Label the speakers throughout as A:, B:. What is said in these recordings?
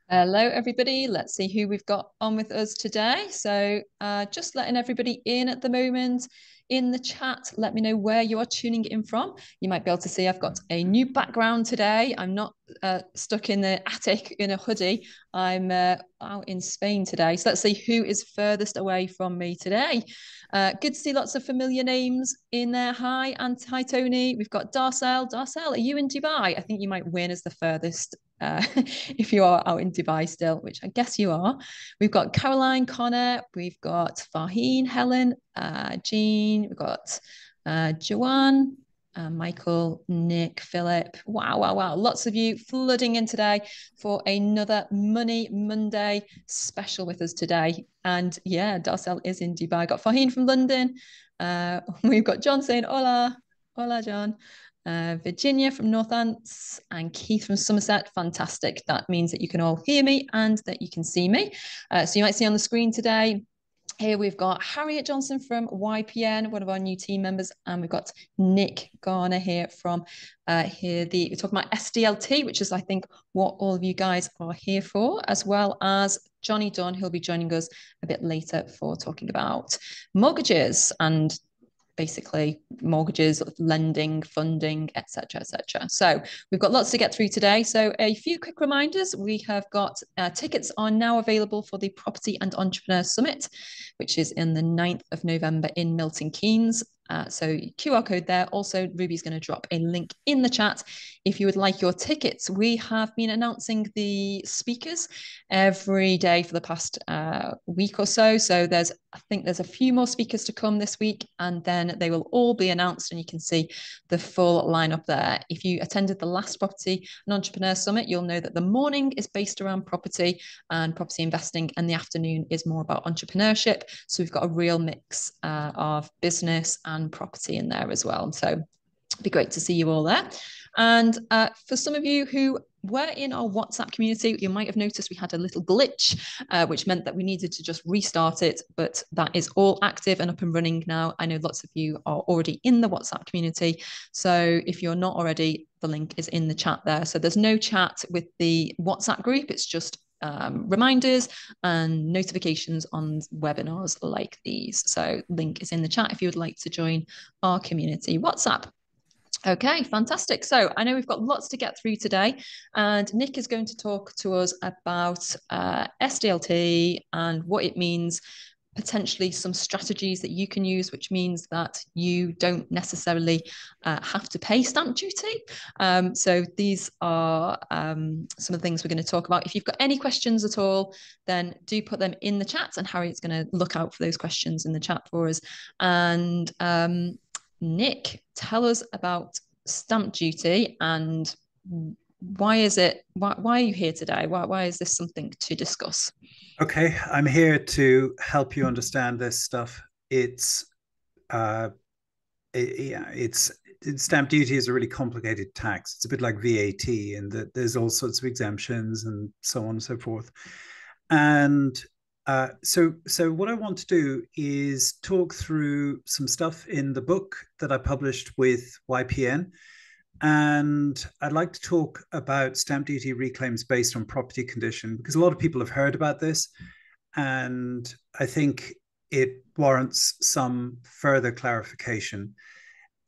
A: Hello, everybody. Let's see who we've got on with us today. So, just letting everybody in at the moment in the chat. Let me know where you are tuning in from. You might be able to see I've got a new background today. I'm not stuck in the attic in a hoodie. I'm out in Spain today. So, let's see who is furthest away from me today. Good to see lots of familiar names in there. Hi, and hi, Tony. We've got Darcel. Darcel, are you in Dubai? I think you might win as the furthest if you are out in Dubai still, which I guess you are. We've got Caroline, Connor, we've got Farheen, Helen, Jean, we've got Joanne, Michael, Nick, Philip. Wow, wow, wow. Lots of you flooding in today for another Money Monday special with us today. And yeah, Darcel is in Dubai. Got Farheen from London. We've got John saying hola. Hola, John. Virginia from Northants and Keith from Somerset. Fantastic. That means that you can all hear me and that you can see me. So you might see on the screen today, here we've got Harriet Johnson from YPN, one of our new team members, and we've got Nick Garner here from we're talking about SDLT, which is I think what all of you guys are here for, as well as Johnny Dunn, who'll be joining us a bit later for talking about mortgages and basically mortgages, lending, funding, etc., etc. So we've got lots to get through today. So a few quick reminders. We have got tickets are now available for the Property and Entrepreneur Summit, which is in the 9th of November in Milton Keynes. So QR code there. Also, Ruby's going to drop a link in the chat if you would like your tickets. We have been announcing the speakers every day for the past week or so. So I think there's a few more speakers to come this week, and then they will all be announced, and you can see the full lineup there. If you attended the last Property and Entrepreneur Summit, you'll know that the morning is based around property and property investing, and the afternoon is more about entrepreneurship. So we've got a real mix of business and property in there as well. So it'd be great to see you all there. And for some of you who were in our WhatsApp community, you might have noticed we had a little glitch, which meant that we needed to just restart it, but that is all active and up and running now. I know lots of you are already in the WhatsApp community. So if you're not already, the link is in the chat there. So there's no chat with the WhatsApp group. It's just reminders and notifications on webinars like these. So link is in the chat if you would like to join our community WhatsApp. Okay, fantastic. So I know we've got lots to get through today, and Nick is going to talk to us about SDLT and what it means, potentially some strategies that you can use, which means that you don't necessarily have to pay stamp duty. So these are some of the things we're going to talk about. If you've got any questions at all, then do put them in the chat, and Harriet's going to look out for those questions in the chat for us. And Nick, tell us about stamp duty and why are you here today? Why is this something to discuss?
B: Okay, I'm here to help you understand this stuff. It's yeah, stamp duty is a really complicated tax. It's a bit like VAT, and that there's all sorts of exemptions and so on and so forth. And so what I want to do is talk through some stuff in the book that I published with YPN. And I'd like to talk about stamp duty reclaims based on property condition, because a lot of people have heard about this. And I think it warrants some further clarification.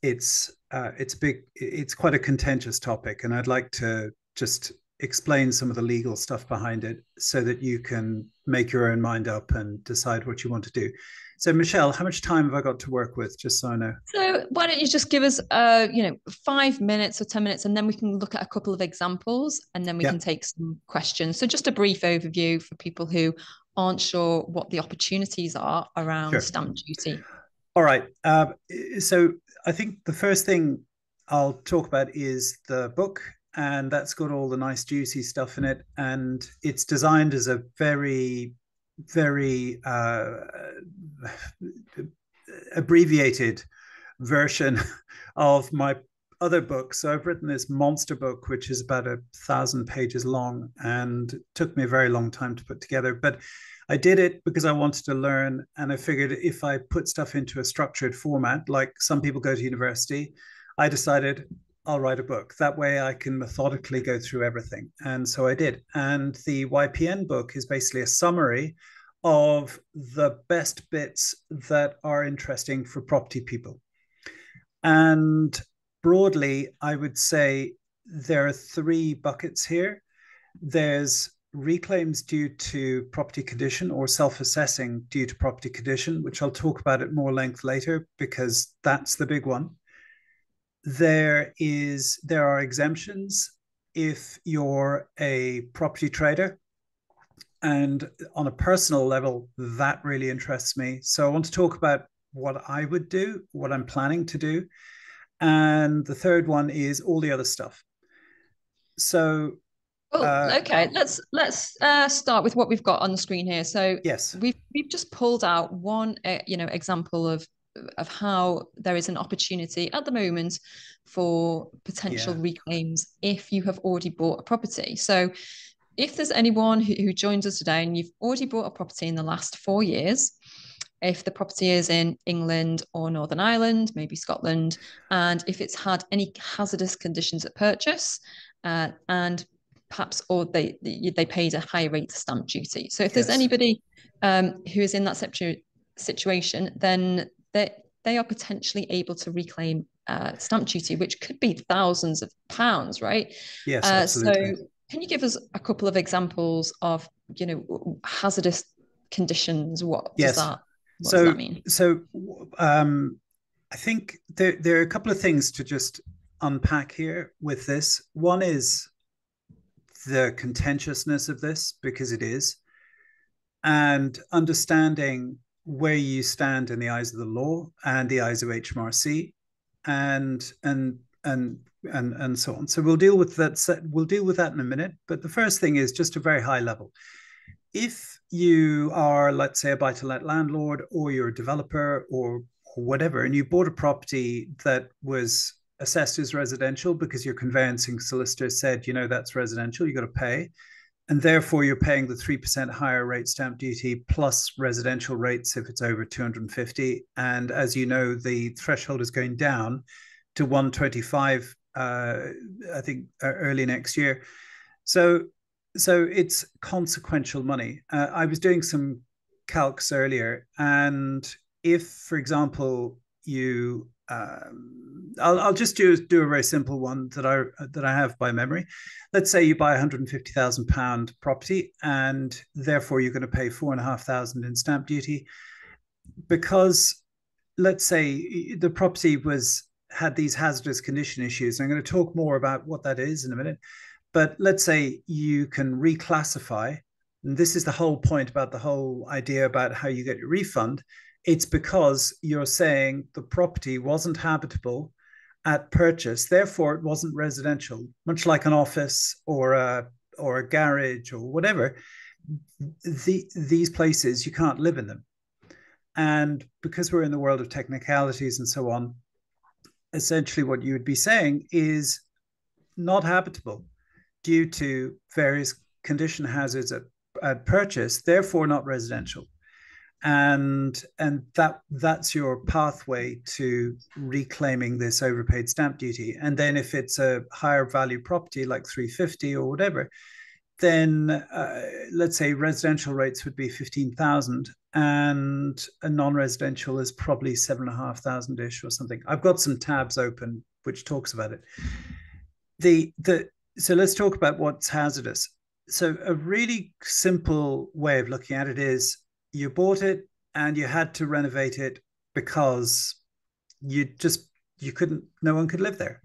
B: It's quite a contentious topic, and I'd like to just explain some of the legal stuff behind it so that you can make your own mind up and decide what you want to do. So, Michelle, how much time have I got to work with, just so I know?
A: So why don't you just give us 5 minutes or 10 minutes, and then we can look at a couple of examples, and then we
B: Yeah,
A: can take some questions. So just a brief overview for people who aren't sure what the opportunities are around
B: sure.
A: stamp duty.
B: All right. So I think the first thing I'll talk about is the book, and that's got all the nice, juicy stuff in it. And it's designed as a very, very abbreviated version of my other book. So I've written this monster book, which is about 1,000 pages long and took me a very long time to put together. But I did it because I wanted to learn. And I figured if I put stuff into a structured format, like some people go to university, I decided I'll write a book. That way I can methodically go through everything. And so I did. And the YPN book is basically a summary of the best bits that are interesting for property people. And broadly, I would say there are three buckets here. There's reclaims due to property condition or self-assessing due to property condition, which I'll talk about at more length later because that's the big one. There are exemptions if you're a property trader. And on a personal level, that really interests me. So I want to talk about what I would do, what I'm planning to do. And the third one is all the other stuff. So
A: okay. Let's start with what we've got on the screen here. So
B: yes,
A: we've just pulled out one example of how there is an opportunity at the moment for potential reclaims if you have already bought a property. So if there's anyone who joins us today and you've already bought a property in the last 4 years, if the property is in England or Northern Ireland, maybe Scotland, and if it's had any hazardous conditions at purchase, and perhaps or they paid a high rate of stamp duty. So if there's anybody who is in that situation, then they are potentially able to reclaim stamp duty, which could be thousands of pounds, right?
B: Yes, absolutely.
A: So can you give us a couple of examples of, hazardous conditions? What does that mean?
B: So I think there are a couple of things to just unpack here with this. One is the contentiousness of this, because it is, and understanding where you stand in the eyes of the law and the eyes of HMRC, and so on. So we'll deal with that. We'll deal with that in a minute. But the first thing is just a very high level. If you are, let's say, a buy-to-let landlord, or you're a developer, or whatever, and you bought a property that was assessed as residential because your conveyancing solicitor said, that's residential, you got to pay, and therefore you're paying the 3% higher rate stamp duty plus residential rates if it's over 250. And as you know, the threshold is going down to 125, I think, early next year. So it's consequential money. I was doing some calcs earlier, and if, for example, you, I'll just do a very simple one that I have by memory. Let's say you buy £150,000 property, and therefore you're going to pay £4,500 in stamp duty, because let's say the property had these hazardous condition issues. I'm going to talk more about what that is in a minute. But let's say you can reclassify, and this is the whole point about the whole idea about how you get your refund. It's because you're saying the property wasn't habitable at purchase, therefore it wasn't residential, much like an office or a garage or whatever. These places, you can't live in them. And because we're in the world of technicalities and so on, essentially what you would be saying is not habitable due to various condition hazards at purchase, therefore not residential. And that's your pathway to reclaiming this overpaid stamp duty. And then if it's a higher value property like 350 or whatever, then let's say residential rates would be 15,000 and a non-residential is probably 7,500-ish or something. I've got some tabs open which talks about it. So let's talk about what's hazardous. So a really simple way of looking at it is you bought it and you had to renovate it because no one could live there.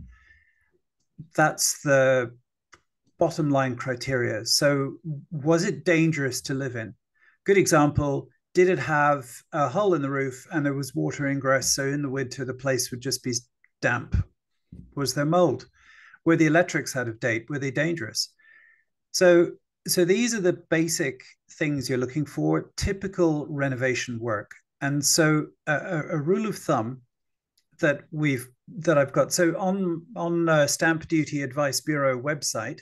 B: That's the bottom line criteria. So was it dangerous to live in? Good example, did it have a hole in the roof and there was water ingress, so in the winter the place would just be damp? Was there mold? Were the electrics out of date? Were they dangerous? So these are the basic things you're looking for, typical renovation work. And so a rule of thumb that I've got. So on Stamp Duty Advice Bureau website,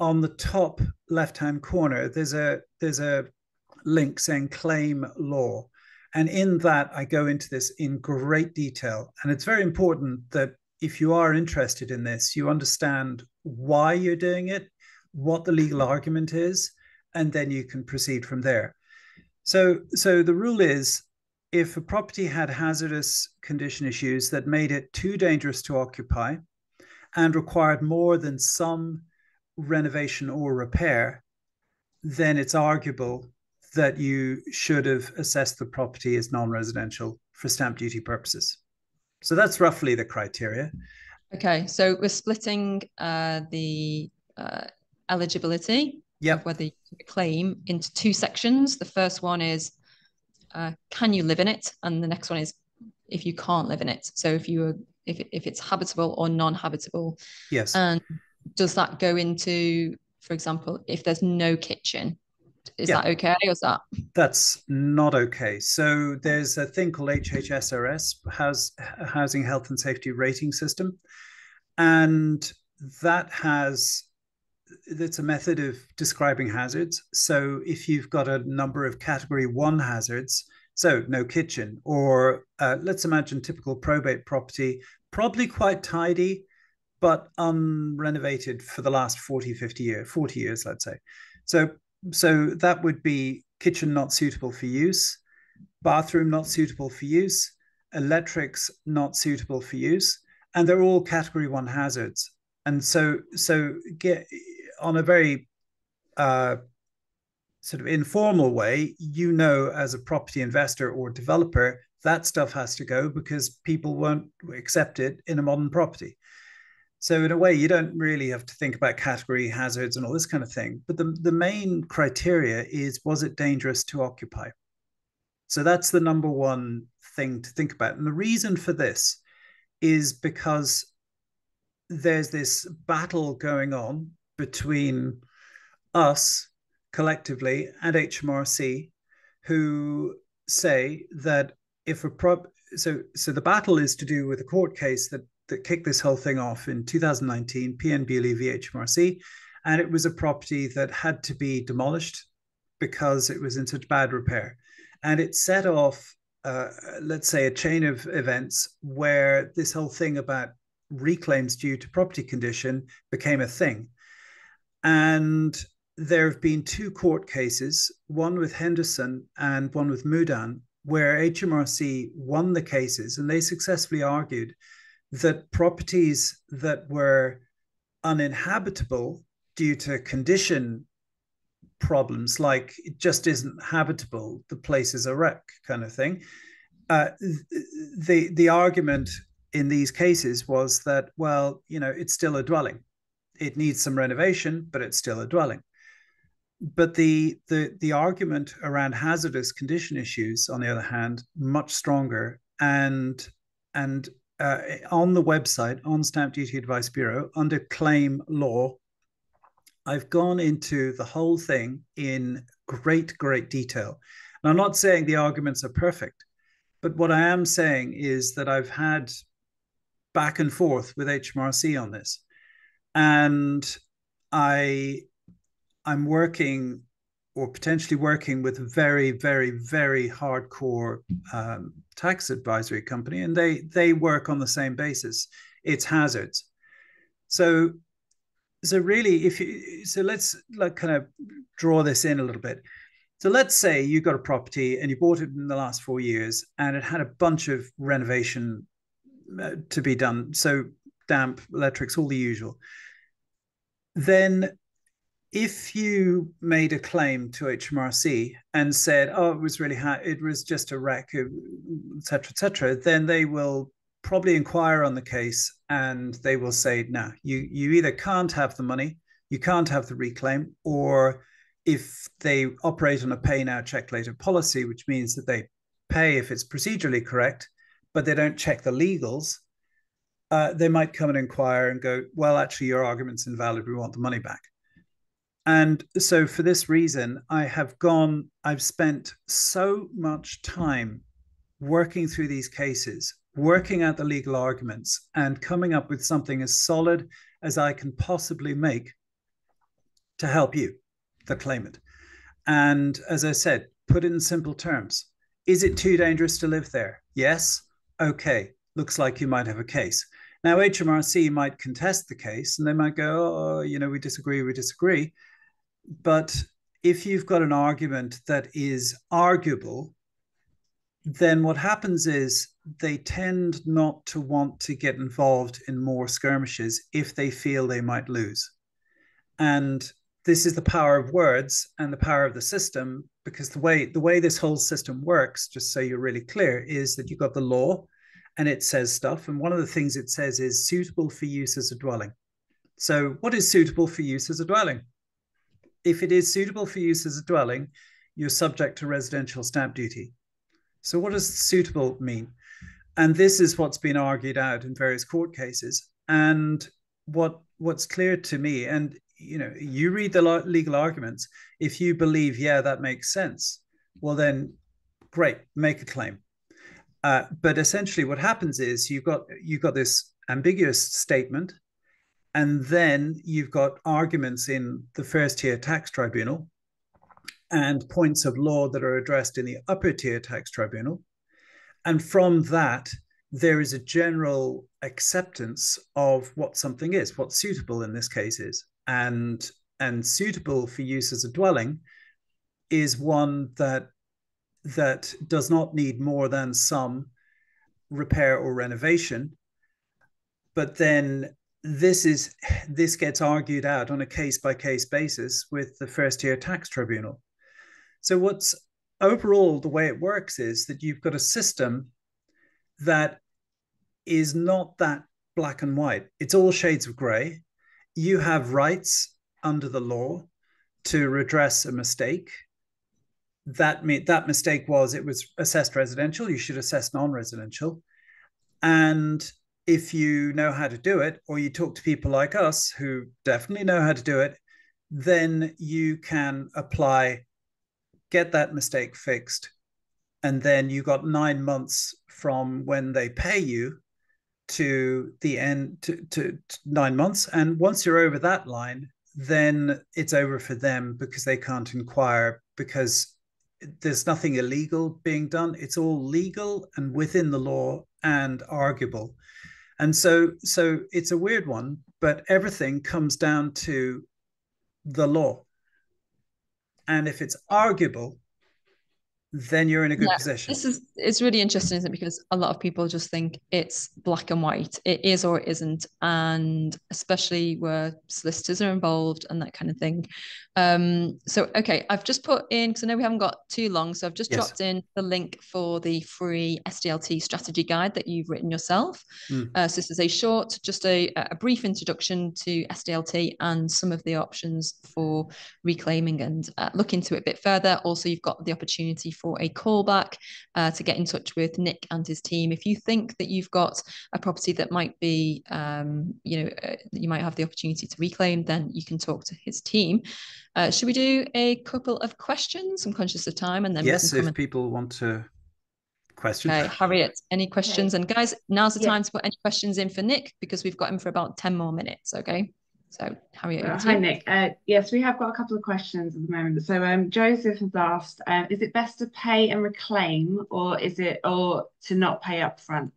B: on the top left-hand corner, there's a link saying claim law. And in that, I go into this in great detail. And it's very important that if you are interested in this, you understand why you're doing it, what the legal argument is, and then you can proceed from there. So the rule is, if a property had hazardous condition issues that made it too dangerous to occupy and required more than some renovation or repair, then it's arguable that you should have assessed the property as non-residential for stamp duty purposes. So that's roughly the criteria.
A: Okay, so we're splitting the eligibility of whether you claim into two sections. The first one is can you live in it, and the next one is if you can't live in it. So if it's habitable or non-habitable.
B: Yes.
A: And does that go into, for example, if there's no kitchen? Is that okay, or is that?
B: That's not okay. So there's a thing called HHSRS, Housing Health and Safety Rating System, and it's a method of describing hazards. So if you've got a number of category 1 hazards, so no kitchen, or let's imagine typical probate property, probably quite tidy, but unrenovated for the last 40 years, let's say. So that would be kitchen not suitable for use, bathroom not suitable for use, electrics not suitable for use, and they're all category 1 hazards. And so get on a very sort of informal way, as a property investor or developer, that stuff has to go because people won't accept it in a modern property. So in a way, you don't really have to think about category hazards and all this kind of thing. But the main criteria is, was it dangerous to occupy? So that's the number one thing to think about. And the reason for this is because there's this battle going on between us collectively and HMRC, who say that if so the battle is to do with a court case that kicked this whole thing off in 2019, PN BoE v HMRC, and it was a property that had to be demolished because it was in such bad repair. And it set off, let's say, a chain of events where this whole thing about reclaims due to property condition became a thing. And there have been 2 court cases, one with Henderson and one with Mudan, where HMRC won the cases, and they successfully argued that properties that were uninhabitable due to condition problems, like it just isn't habitable, the place is a wreck kind of thing. The argument in these cases was that, well, it's still a dwelling. It needs some renovation, but it's still a dwelling. But the argument around hazardous condition issues, on the other hand, much stronger. And on the website, on Stamp Duty Advice Bureau, under claim law, I've gone into the whole thing in great detail. And I'm not saying the arguments are perfect, but what I am saying is that I've had back and forth with HMRC on this. And I'm working, or potentially working, with a very hardcore tax advisory company, and they work on the same basis. It's hazards. So really, let's kind of draw this in a little bit. So let's say you got a property and you bought it in the last 4 years, and it had a bunch of renovation to be done. So damp, electrics, all the usual. Then if you made a claim to HMRC and said, oh, it was really it was just a wreck, et cetera, then they will probably inquire on the case, and they will say, no, you either can't have the money, you can't have the reclaim, or if they operate on a pay now, check later policy, which means that they pay if it's procedurally correct, but they don't check the legals, they might come and inquire and go, well, actually, your argument's invalid, we want the money back. And so for this reason, I've spent so much time working through these cases, working out the legal arguments, and coming up with something as solid as I can possibly make to help you, the claimant. And as I said, put it in simple terms. Is it too dangerous to live there? Yes. Okay. Looks like you might have a case. Now, HMRC might contest the case and they might go, oh, we disagree. But if you've got an argument that is arguable, then what happens is they tend not to want to get involved in more skirmishes if they feel they might lose. And this is the power of words and the power of the system, because the way this whole system works, just so you're really clear, is that you've got the law and it says stuff. And one of the things it says is suitable for use as a dwelling. So what is suitable for use as a dwelling? If it is suitable for use as a dwelling, you're subject to residential stamp duty. So what does suitable mean? And this is what's been argued out in various court cases. And what's clear to me, and you read the legal arguments, if you believe, yeah, that makes sense, well then, great, make a claim. But essentially what happens is you've got this ambiguous statement, and then you've got arguments in the first tier tax tribunal and points of law that are addressed in the upper tier tax tribunal. And from that, there is a general acceptance of what something is, what suitable in this case is. And suitable for use as a dwelling is one that does not need more than some repair or renovation. But then this gets argued out on a case-by-case basis with the first tier tax tribunal. So what's overall, the way it works is that you've got a system that is not that black and white. It's all shades of gray. You have rights under the law to redress a mistake. That mistake was, it was assessed residential. You should assess non-residential. And if you know how to do it, or you talk to people like us who definitely know how to do it, then you can apply, get that mistake fixed, and then you got 9 months from when they pay you to the end, to 9 months. And once you're over that line, then it's over for them, because they can't inquire, because there's nothing illegal being done. It's all legal and within the law and arguable. And so it's a weird one, but everything comes down to the law. And if it's arguable, then you're in a good position.
A: It's really interesting, isn't it? Because a lot of people just think it's black and white. It is or it isn't. And especially where solicitors are involved and that kind of thing. So, okay, I've just put in, because I know we haven't got too long, so I've just dropped in the link for the free SDLT strategy guide that you've written yourself. So this is a short, just a brief introduction to SDLT and some of the options for reclaiming, and look into it a bit further. Also, you've got the opportunity for a callback to get in touch with Nick and his team. If you think that you've got a property that might be, you might have the opportunity to reclaim, then you can talk to his team. Should we do a couple of questions? I'm conscious of time, and then
B: yes, if people want to question.
A: Okay, Harriet, any questions? Okay. And guys, now's the time to put any questions in for Nick, because we've got him for about 10 more minutes. Okay. So, Harriet,
C: hi, Nick. Yes, we have got a couple of questions at the moment. So, Joseph has asked, is it best to pay and reclaim, or to not pay up front?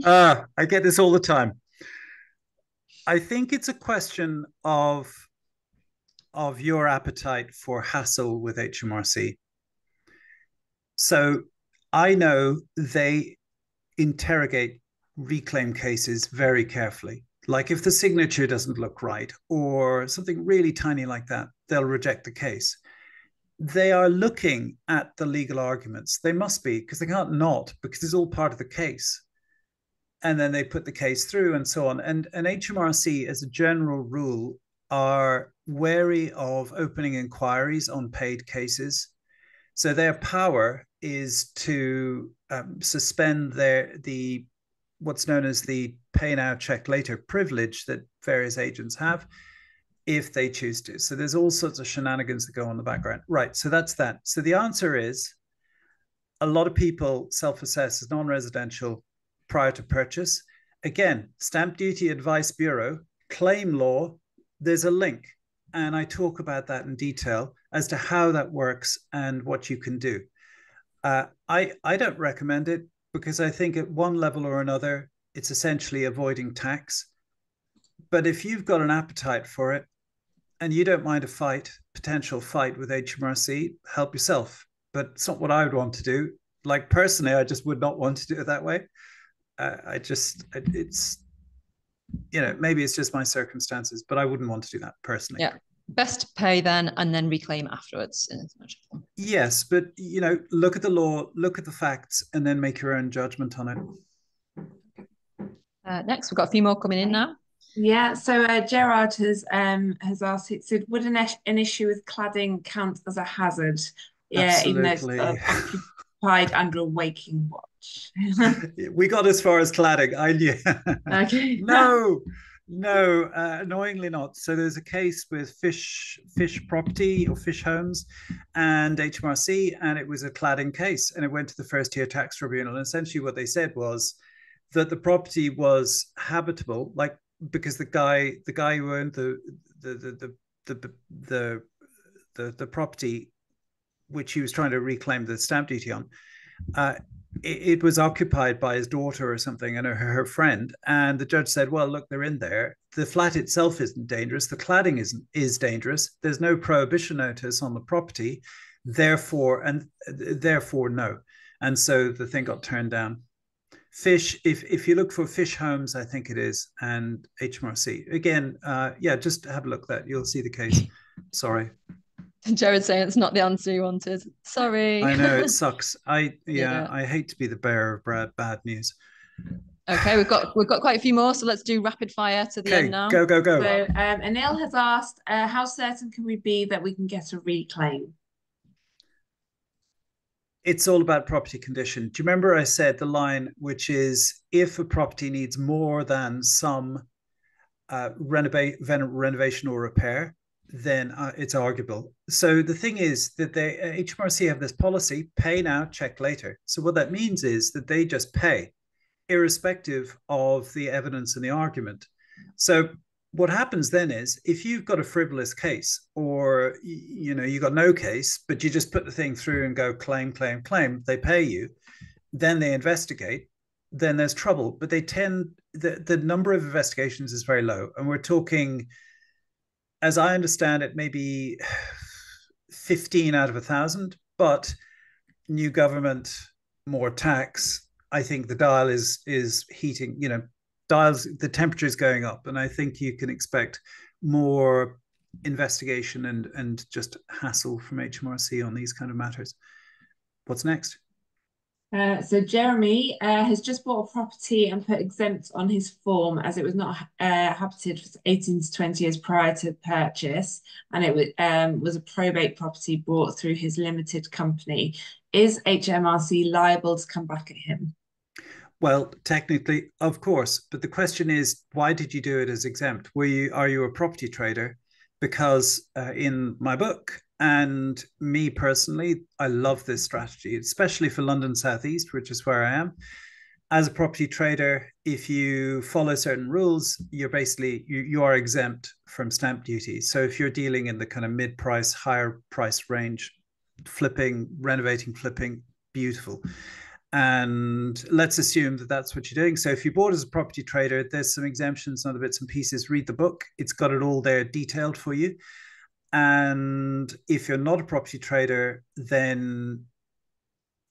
B: I get this all the time. I think it's a question of your appetite for hassle with HMRC. So I know they interrogate reclaim cases very carefully. Like if the signature doesn't look right or something really tiny like that, they'll reject the case. They are looking at the legal arguments. They must be, because they can't not, because it's all part of the case. And then they put the case through and so on. And HMRC, as a general rule, are wary of opening inquiries on paid cases. So their power is to suspend what's known as the pay now, check later privilege that various agents have, if they choose to. So there's all sorts of shenanigans that go on in the background. Right, so that's that. So the answer is, a lot of people self-assess as non-residential prior to purchase. Again, Stamp Duty Advice Bureau, claim law, there's a link. And I talk about that in detail as to how that works and what you can do. I don't recommend it because I think at one level or another, it's essentially avoiding tax. But if you've got an appetite for it and you don't mind a potential fight with HMRC, help yourself. But it's not what I would want to do. Like personally, I just would not want to do it that way. It's, maybe it's just my circumstances, but I wouldn't want to do that personally.
A: Yeah. Best pay then and then reclaim afterwards.
B: Yes, but look at the law, look at the facts, and then make your own judgment on it.
A: Next, we've got a few more coming in now.
C: Yeah, so Gerard has asked, it said, would an issue with cladding count as a hazard? Yeah,
B: absolutely.
C: Even though it's occupied under a waking watch.
B: We got as far as cladding. I knew.
C: Okay.
B: No, annoyingly not. So there's a case with fish property or fish homes and HMRC, and it was a cladding case, and it went to the first tier tax tribunal. And essentially what they said was that the property was habitable, like because the guy who owned the property, which he was trying to reclaim the stamp duty on, it was occupied by his daughter or something and her friend. And the judge said, well, look, they're in there. The flat itself isn't dangerous. The cladding is dangerous. There's no prohibition notice on the property. Therefore, no. And so the thing got turned down. Fish, if you look for fish homes, I think it is, and HMRC. Again, just have a look at that. You'll see the case. Sorry.
A: Jared saying it's not the answer you wanted. Sorry.
B: I know, it sucks. I hate to be the bearer of bad news.
A: Okay, we've got quite a few more, so let's do rapid fire to the end now.
B: Go.
C: So Anil has asked, how certain can we be that we can get a reclaim?
B: It's all about property condition. Do you remember I said the line, which is if a property needs more than some renovation or repair, then it's arguable. So the thing is that HMRC have this policy, pay now, check later. So what that means is that they just pay, irrespective of the evidence and the argument. So what happens then is if you've got a frivolous case or you got no case, but you just put the thing through and go claim, they pay you, then they investigate, then there's trouble. But the number of investigations is very low. And we're talking, as I understand it, maybe 15 out of 1,000, but new government, more tax. I think the dial is heating, the temperature is going up. And I think you can expect more investigation and just hassle from HMRC on these kind of matters. What's next?
C: So Jeremy has just bought a property and put exempt on his form as it was not habited for 18 to 20 years prior to purchase, and it was a probate property bought through his limited company. Is HMRC liable to come back at him?
B: Well, technically, of course, but the question is, why did you do it as exempt? Are you a property trader? Because in my book, and me personally, I love this strategy, especially for London Southeast, which is where I am. As a property trader, if you follow certain rules, you're basically, you are exempt from stamp duty. So if you're dealing in the kind of mid-price, higher price range, renovating, flipping, beautiful. And let's assume that that's what you're doing. So if you bought as a property trader, there's some exemptions and other bits and pieces. Read the book. It's got it all there detailed for you. And if you're not a property trader, then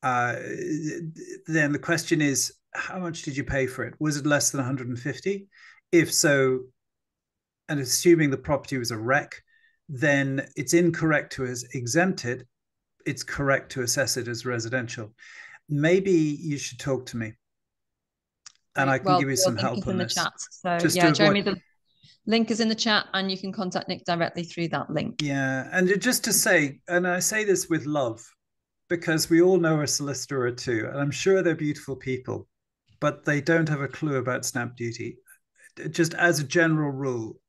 B: the question is, how much did you pay for it? Was it less than 150? If so, and assuming the property was a wreck, then it's incorrect to exempt it. It's correct to assess it as residential. Maybe you should talk to me, and I can give you some help on this.
A: Chat. So yeah, Jeremy, the link is in the chat and you can contact Nick directly through that link.
B: Yeah, and just to say, and I say this with love, because we all know a solicitor or two, and I'm sure they're beautiful people, but they don't have a clue about stamp duty. Just as a general rule,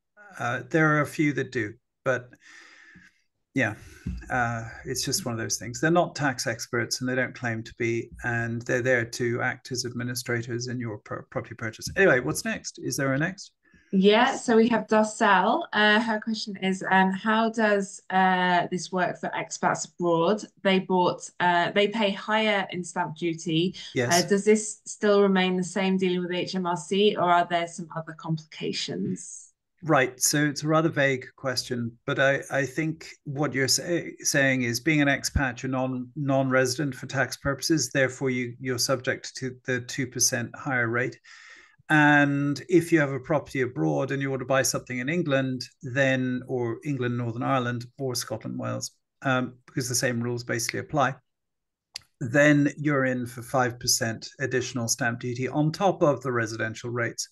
B: there are a few that do, but yeah, it's just one of those things. They're not tax experts and they don't claim to be, and they're there to act as administrators in your property purchase. Anyway, what's next? Is there a next?
C: Yeah, so we have Darcel. Her question is, how does this work for expats abroad? They pay higher in stamp duty.
B: Yes.
C: Does this still remain the same dealing with HMRC, or are there some other complications?
B: Right. So it's a rather vague question, but I think what you're saying is being an expat, you're non-resident for tax purposes, therefore you're subject to the 2% higher rate. And if you have a property abroad and you want to buy something in England, then, or England, Northern Ireland, or Scotland, Wales, because the same rules basically apply, then you're in for 5% additional stamp duty on top of the residential rates.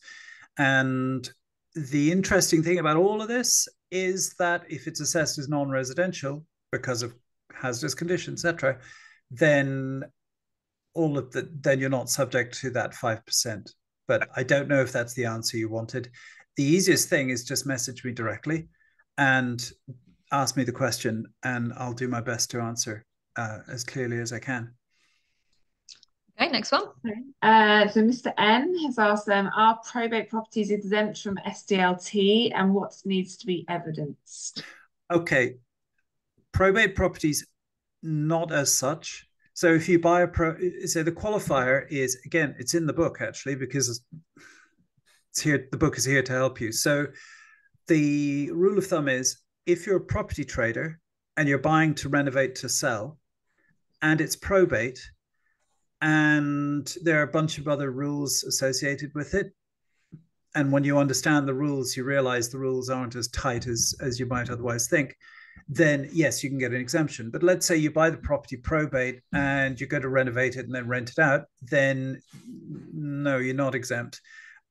B: And the interesting thing about all of this is that if it's assessed as non-residential because of hazardous conditions, etc., then then you're not subject to that 5%. But I don't know if that's the answer you wanted. The easiest thing is just message me directly and ask me the question, and I'll do my best to answer as clearly as I can.
A: Okay, next one.
C: So Mr. N has asked them, are probate properties exempt from SDLT and what needs to be evidenced?
B: Okay, probate properties, not as such. So if you buy so the qualifier is, again, it's in the book actually, because it's here, the book is here to help you. So the rule of thumb is if you're a property trader and you're buying to renovate to sell and it's probate, and there are a bunch of other rules associated with it. And when you understand the rules, you realize the rules aren't as tight as you might otherwise think. Then yes, you can get an exemption. But let's say you buy the property probate and you go to renovate it and then rent it out, then no, you're not exempt.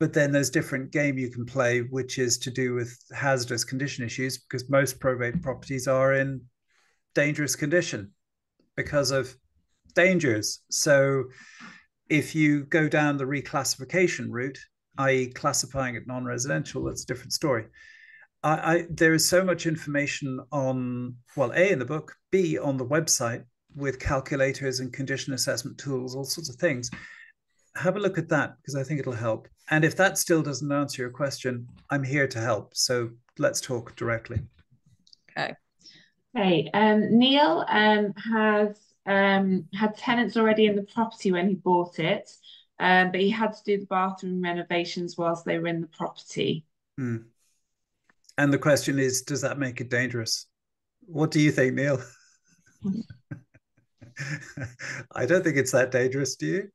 B: But then there's different game you can play, which is to do with hazardous condition issues, because most probate properties are in dangerous condition because of dangers. So if you go down the reclassification route, i.e. classifying it non-residential, that's a different story. There is so much information on, well, A, in the book, B, on the website with calculators and condition assessment tools, all sorts of things. Have a look at that because I think it'll help. And if that still doesn't answer your question, I'm here to help. So let's talk directly.
A: Okay.
C: Okay. Neil has had tenants already in the property when he bought it, but he had to do the bathroom renovations whilst they were in the property.
B: Mm. And the question is, does that make it dangerous? What do you think, Neil? I don't think it's that dangerous, do you?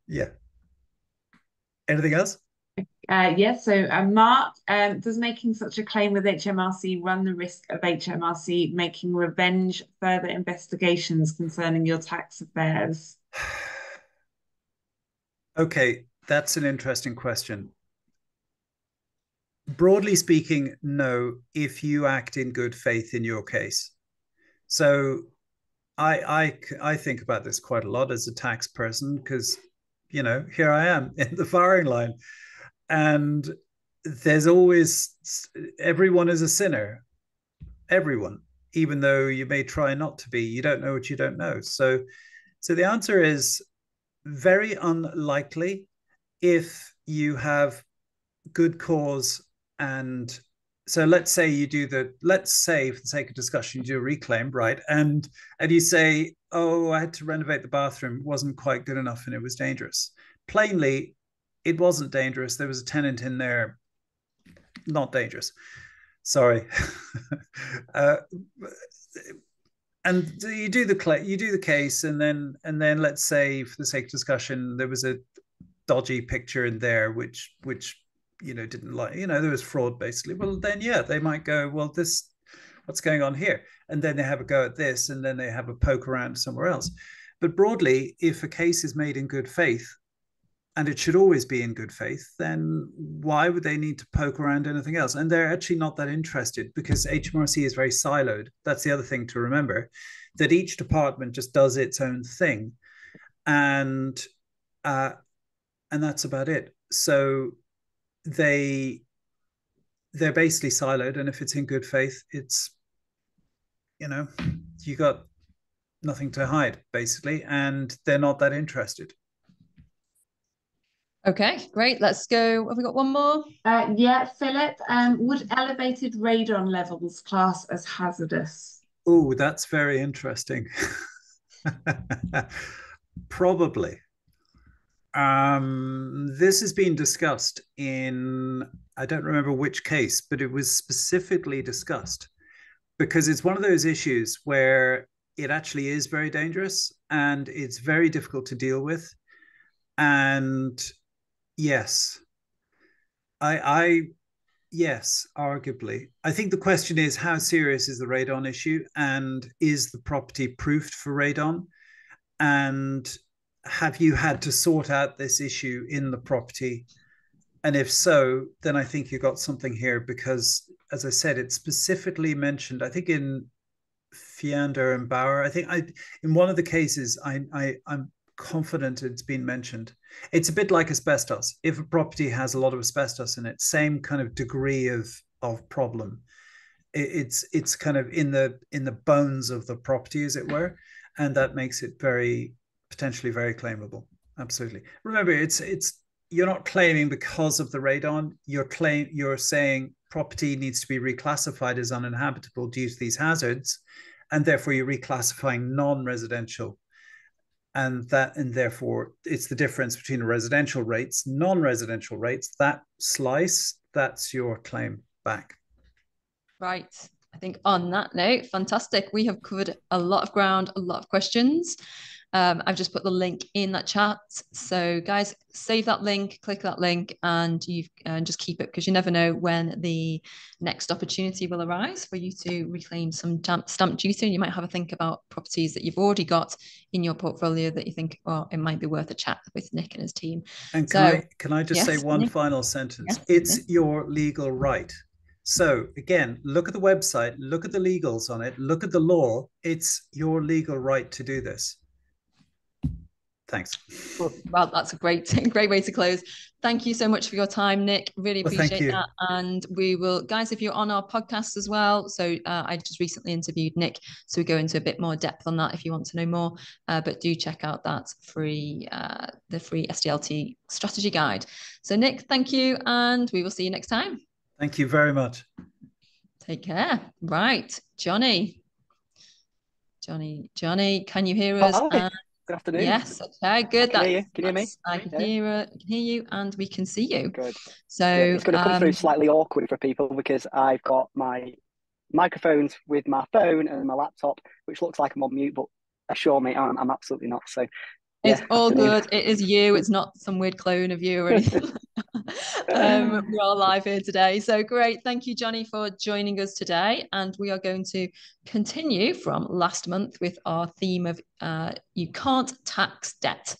B: Yeah. Anything else?
C: Yes, so Mark, does making such a claim with HMRC run the risk of HMRC making revenge further investigations concerning your tax affairs?
B: Okay, that's an interesting question. Broadly speaking, no, if you act in good faith in your case. So I think about this quite a lot as a tax person because, you know, here I am in the firing line. And there's always, everyone is a sinner. Everyone, even though you may try not to be, you don't know what you don't know. So the answer is very unlikely if you have good cause. And so let's say you do let's say for the sake of discussion, you do a reclaim, right? And you say, oh, I had to renovate the bathroom. It wasn't quite good enough and it was dangerous. Plainly, it wasn't dangerous. There was a tenant in there, not dangerous. Sorry. And you do the case, and then let's say for the sake of discussion, there was a dodgy picture in there which didn't like, there was fraud basically. Well, then yeah, they might go, well, what's going on here, and then they have a go at this, and then they have a poke around somewhere else. But broadly, if a case is made in good faith, and it should always be in good faith, then why would they need to poke around anything else? And they're actually not that interested because HMRC is very siloed. That's the other thing to remember, that each department just does its own thing, and that's about it. So they're basically siloed, and if it's in good faith, it's, you got nothing to hide basically, and they're not that interested.
A: Okay, great. Let's go. Have we got one more?
C: Yeah, Philip, would elevated radon levels class as hazardous?
B: Oh, that's very interesting. Probably. This has been discussed in, I don't remember which case, but it was specifically discussed because it's one of those issues where it actually is very dangerous and it's very difficult to deal with. And yes, I yes, arguably. I think the question is how serious is the radon issue and is the property proofed for radon? And have you had to sort out this issue in the property? And if so, then I think you got something here because, as I said, it's specifically mentioned, I think in Fiander and Bauer. I think in one of the cases, I'm confident it's been mentioned. It's a bit like asbestos. If a property has a lot of asbestos in it, same kind of degree of problem. It's kind of in the bones of the property, as it were, and that makes it very potentially very claimable. Absolutely. Remember, it's you're not claiming because of the radon. You're saying property needs to be reclassified as uninhabitable due to these hazards, and therefore you're reclassifying non-residential, and therefore it's the difference between residential rates, non-residential rates. That slice, that's your claim back.
A: Right. I think on that note, fantastic. We have covered a lot of ground, a lot of questions. I've just put the link in that chat. So, guys, save that link, click that link, and you just keep it because you never know when the next opportunity will arise for you to reclaim some stamp duty. And you might have a think about properties that you've already got in your portfolio that you think, oh, it might be worth a chat with Nick and his team.
B: And
A: So,
B: can I just
A: yes,
B: say one
A: Nick?
B: final sentence?
A: Yes,
B: It's your legal right. So again, look at the website, look at the legals on it, look at the law. It's your legal right to do this. Thanks.
A: Well, that's a great way to close. Thank you so much for your time, Nick. Really appreciate that. And we will, guys, if you're on our podcast as well. So I just recently interviewed Nick, so we go into a bit more depth on that if you want to know more. But do check out that the free SDLT strategy guide. So Nick, thank you, and we will see you next time.
B: Thank you very much.
A: Take care. Right, Johnny, can you hear us?
D: Hi. Good afternoon.
A: Yes. Okay. Good.
D: Can you hear me?
A: I can hear you, and we can see you.
D: Good.
A: So
D: it's going to come through slightly awkward for people because I've got my microphones with my phone and my laptop, which looks like I'm on mute, but assure me I'm absolutely not. So
A: it's all good. It is you. It's not some weird clone of you or anything. We're all live here today. So great. Thank you, Johnny, for joining us today. And we are going to continue from last month with our theme of you can't tax debt,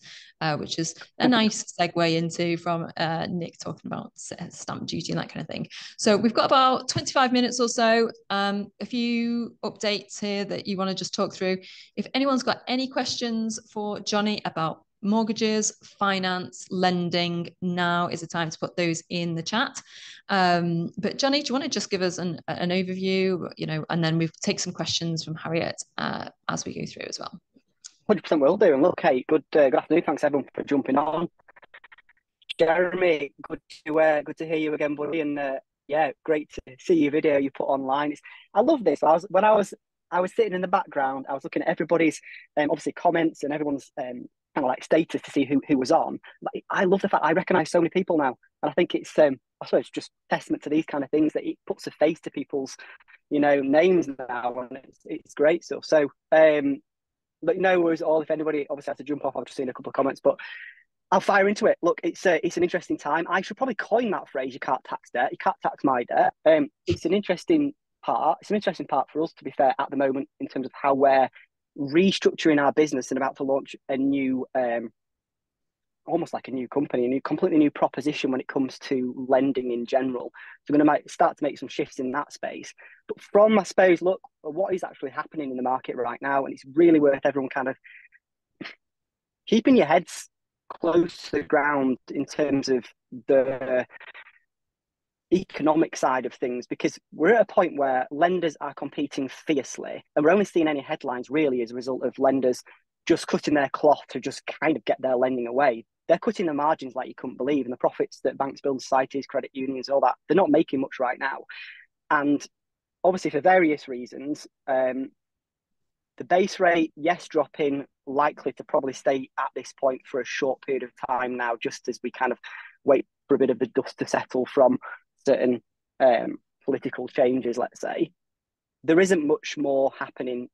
A: which is a nice segue into from Nick talking about stamp duty and that kind of thing. So we've got about 25 minutes or so. A few updates here that you want to just talk through. If anyone's got any questions for Johnny about mortgages, finance, lending, now is the time to put those in the chat. But Johnny, do you want to just give us an overview, and then we'll take some questions from Harriet as we go through as well.
D: 100% will do. And look, hey, good afternoon. Thanks everyone for jumping on. Jeremy, good to hear you again, buddy. And yeah, great to see your video you put online. I love this. When I was sitting in the background, I was looking at everybody's obviously comments and everyone's kind of like status to see who was on. I love the fact I recognise so many people now, and I think it's I suppose just testament to these kind of things that it puts a face to people's names now, and it's great stuff. So but no worries at all. If anybody obviously has to jump off, I've just seen a couple of comments, but I'll fire into it. Look, it's an interesting time. I should probably coin that phrase. You can't tax debt. You can't tax my debt. It's an interesting part. It's an interesting part for us, to be fair, at the moment in terms of how we're restructuring our business and about to launch a new, almost like a new company, completely new proposition when it comes to lending in general. So we're going to start to make some shifts in that space. But from, I suppose, look, what is actually happening in the market right now, and it's really worth everyone kind of keeping your heads close to the ground in terms of the economic side of things, because we're at a point where lenders are competing fiercely, and we're only seeing any headlines really as a result of lenders just cutting their cloth to just kind of get their lending away. they're cutting the margins like you couldn't believe, and the profits that banks, building societies, credit unions, all that, they're not making much right now. And obviously, for various reasons, the base rate, yes, dropping, likely to probably stay at this point for a short period of time now, just as we kind of wait for a bit of the dust to settle from certain political changes, let's say. There isn't much more happening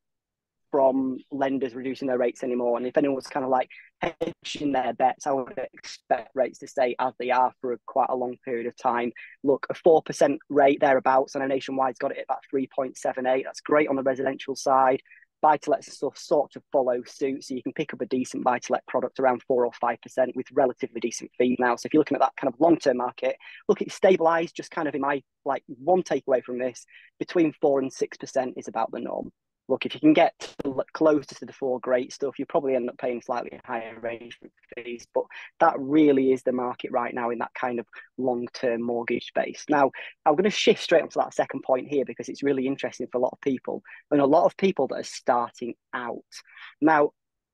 D: from lenders reducing their rates anymore. And if anyone's kind of like hedging their bets, I would expect rates to stay as they are for quite a long period of time. Look, a 4% rate thereabouts, and a Nationwide's got it at about 3.78. That's great on the residential side. Buy-to-let stuff sort of follow suit, so you can pick up a decent buy-to-let product around 4 or 5% with relatively decent fees now. So if you're looking at that kind of long-term market, look, it's stabilised. Just kind of in my one takeaway from this, between 4 and 6% is about the norm. Look, if you can get closer to the 4, great stuff. You probably end up paying slightly higher arrangement fees, but that really is the market right now in that kind of long-term mortgage space. Now, I'm going to shift straight onto that second point here because it's really interesting for a lot of people, and a lot of people that are starting out. Now,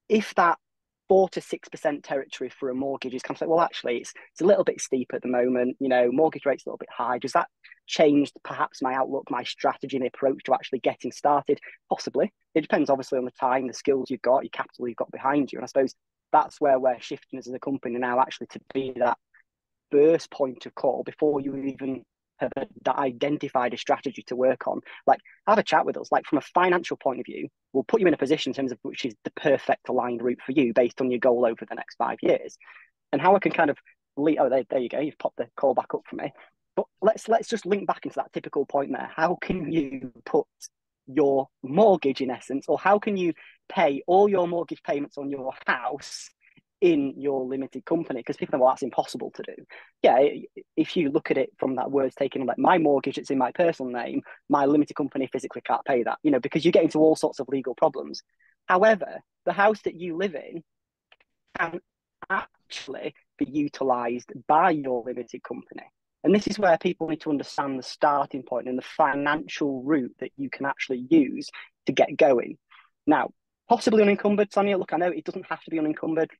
D: if that 4 to 6% territory for a mortgage is kind of like, well, actually, it's a little bit steep at the moment. Mortgage rate's a little bit high. Does that change perhaps my outlook, my strategy and approach to actually getting started? Possibly. It depends, obviously, on the time, the skills you've got, your capital you've got behind you. And I suppose that's where we're shifting as a company now, actually, to be that first point of call before you even have identified a strategy to work on. Have a chat with us. From a financial point of view, we'll put you in a position in terms of which is the perfect aligned route for you based on your goal over the next 5 years. And how I can kind of there you go, you've popped the call back up for me. But let's just link back into that typical point there. How can you put your mortgage, in essence, or how can you pay all your mortgage payments on your house in your limited company? Because people think, well, that's impossible to do. Yeah, if you look at it from that words taken, like my mortgage, it's in my personal name, my limited company physically can't pay that, because you get into all sorts of legal problems. However, the house that you live in can actually be utilised by your limited company. And this is where people need to understand the starting point and the financial route that you can actually use to get going. Now, possibly unencumbered, Sonia. Look, I know it doesn't have to be unencumbered.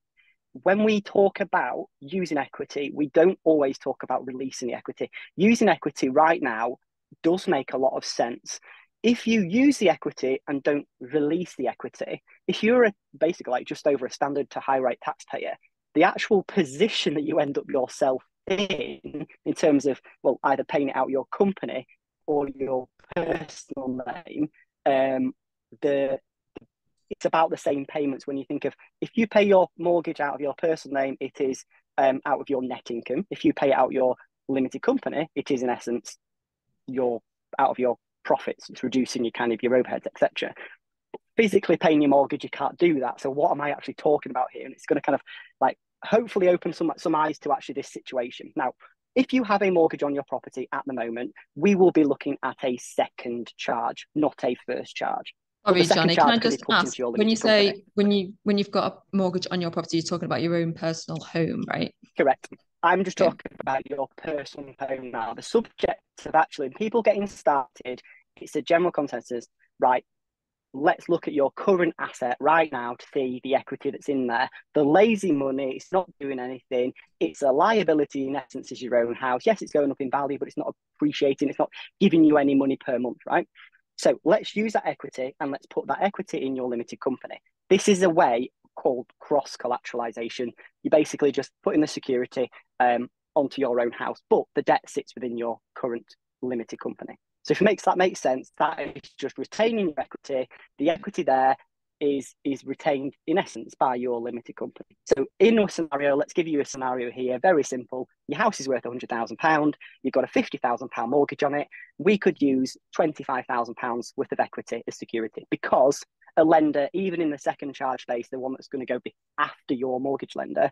D: When we talk about using equity, we don't always talk about releasing the equity. Using equity right now does make a lot of sense. If you use the equity and don't release the equity, if you're basically just over a standard to high rate taxpayer, the actual position that you end up yourself in terms of, well, either paying it out your company or your personal name, it's about the same payments when you think of, if you pay your mortgage out of your personal name, it is out of your net income. If you pay it out your limited company, it is in essence out of your profits. It's reducing your your overheads, etc. Physically paying your mortgage, you can't do that. So what am I actually talking about here? And it's going to kind of hopefully open some eyes to actually this situation. Now, if you have a mortgage on your property at the moment, we will be looking at a second charge, not a first charge.
A: Sorry, Johnny, can I just ask, when you say when you've got a mortgage on your property, you're talking about your own personal home, right?
D: Correct. I'm just talking about your personal home now. The subject of actually people getting started, it's a general consensus, right? Let's look at your current asset right now to see the equity that's in there. The lazy money, it's not doing anything. It's a liability, in essence, is your own house. Yes, it's going up in value, but it's not appreciating. It's not giving you any money per month, right? So let's use that equity and let's put that equity in your limited company. This is a way called cross-collateralization. You basically just put in the security onto your own house, but the debt sits within your current limited company. So if that makes sense, that is just retaining your equity. The equity there is retained in essence by your limited company. So in a scenario, let's give you a scenario here, very simple. Your house is worth £100,000. You've got a £50,000 mortgage on it. We could use £25,000 worth of equity as security, because a lender, even in the second charge space, the one that's going to go after your mortgage lender,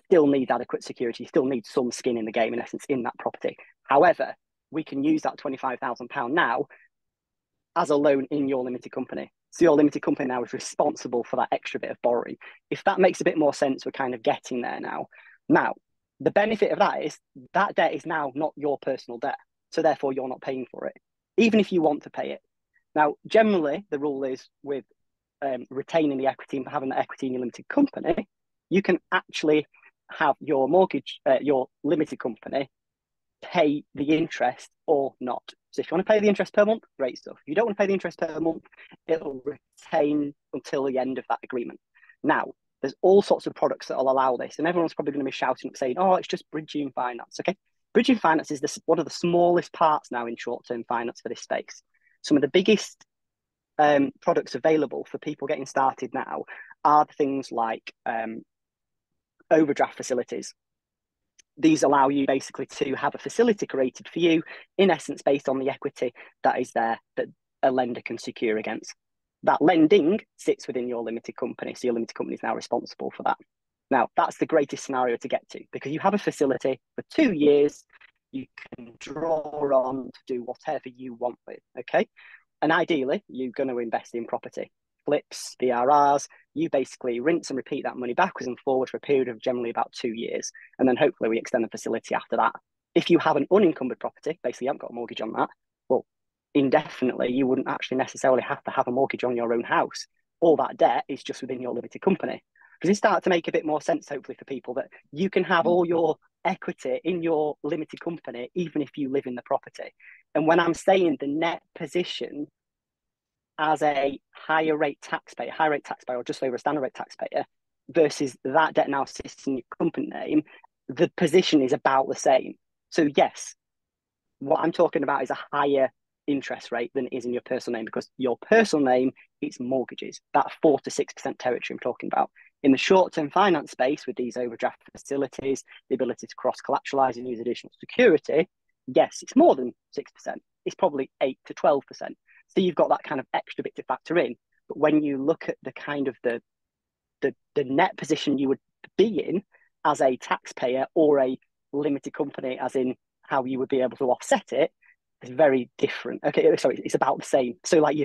D: still needs adequate security, still needs some skin in the game, in essence, in that property. However, we can use that £25,000 now as a loan in your limited company. So your limited company now is responsible for that extra bit of borrowing. If that makes a bit more sense, we're kind of getting there now. Now, the benefit of that is that debt is now not your personal debt. So therefore, you're not paying for it, even if you want to pay it. Now, generally, the rule is with retaining the equity and having the equity in your limited company, you can actually have your mortgage, your limited company, pay the interest or not. So if you want to pay the interest per month, great stuff. If you don't want to pay the interest per month, it'll retain until the end of that agreement. Now, there's all sorts of products that will allow this, and everyone's probably going to be shouting up saying, oh, it's just bridging finance. Okay, bridging finance is one of the smallest parts now in short-term finance for this space. Some of the biggest products available for people getting started now are things like overdraft facilities. These allow you basically to have a facility created for you, in essence, based on the equity that is there that a lender can secure against. That lending sits within your limited company, so your limited company is now responsible for that. Now, that's the greatest scenario to get to, because you have a facility for 2 years, you can draw on to do whatever you want with, okay? And ideally, you're going to invest in property. Flips, BRRs, you basically rinse and repeat that money backwards and forward for a period of generally about 2 years. And then hopefully we extend the facility after that. If you have an unencumbered property, basically you haven't got a mortgage on that, well, indefinitely, you wouldn't actually necessarily have to have a mortgage on your own house. All that debt is just within your limited company. Does it start to make a bit more sense, hopefully, for people that you can have all your equity in your limited company, even if you live in the property? And when I'm saying the net position as a higher rate taxpayer, or just over a standard rate taxpayer, versus that debt now sits in your company name, the position is about the same. So yes, what I'm talking about is a higher interest rate than it is in your personal name, because your personal name, it's mortgages, that 4 to 6% territory I'm talking about. In the short-term finance space, with these overdraft facilities, the ability to cross-collateralize and use additional security, yes, it's more than 6%. It's probably 8 to 12%. So you've got that kind of extra bit to factor in. But when you look at the kind of the net position you would be in as a taxpayer or a limited company, as in how you would be able to offset it, is very different. Okay, sorry, it's about the same. So like